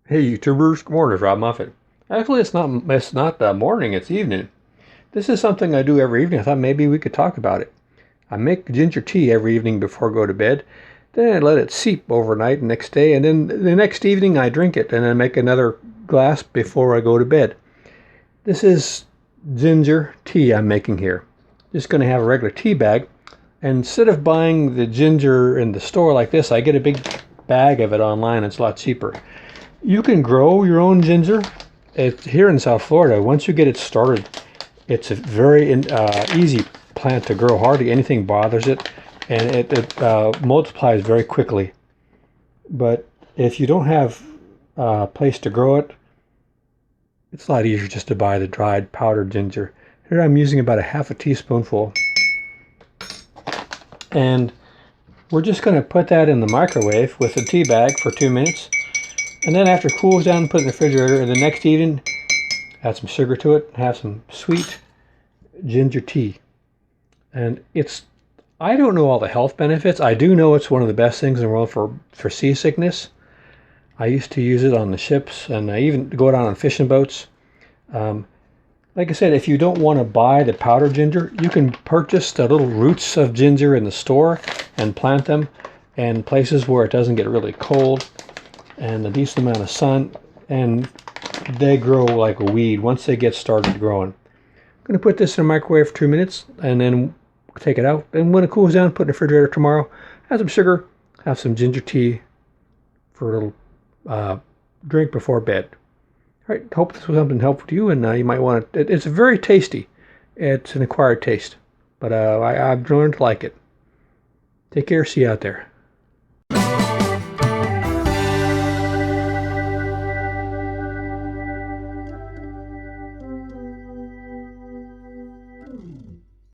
Hey YouTubers, good morning, it's Rob Muffet. Actually, it's not morning, it's evening. This is something I do every evening. I thought maybe we could talk about it. I make ginger tea every evening before I go to bed. Then I let it seep overnight the next day, and then the next evening I drink it and then make another glass before I go to bed. This is ginger tea I'm making here. Just going to have a regular tea bag. And instead of buying the ginger in the store like this, I get a big bag of it online. It's a lot cheaper. You can grow your own ginger. Here in South Florida, once you get it started, it's a very easy plant to grow. Hardly anything bothers it, and it multiplies very quickly. But if you don't have a place to grow it, it's a lot easier just to buy the dried powdered ginger. Here I'm using about a half a teaspoonful. And we're just going to put that in the microwave with a tea bag for 2 minutes. And then after it cools down, put it in the refrigerator. And the next evening, add some sugar to it, have some sweet ginger tea. And I don't know all the health benefits. I do know it's one of the best things in the world for seasickness. I used to use it on the ships, and I even go down on fishing boats. Like I said, if you don't want to buy the powdered ginger, you can purchase the little roots of ginger in the store and plant them in places where it doesn't get really cold and a decent amount of sun, and they grow like a weed once they get started growing. I'm going to put this in the microwave for 2 minutes and then take it out. And when it cools down, put it in the refrigerator tomorrow. Have some sugar, have some ginger tea for a little drink before bed. All right, hope this was something helpful to you, and you might want it. It's very tasty. It's an acquired taste, but I've learned to like it. Take care. See you out there.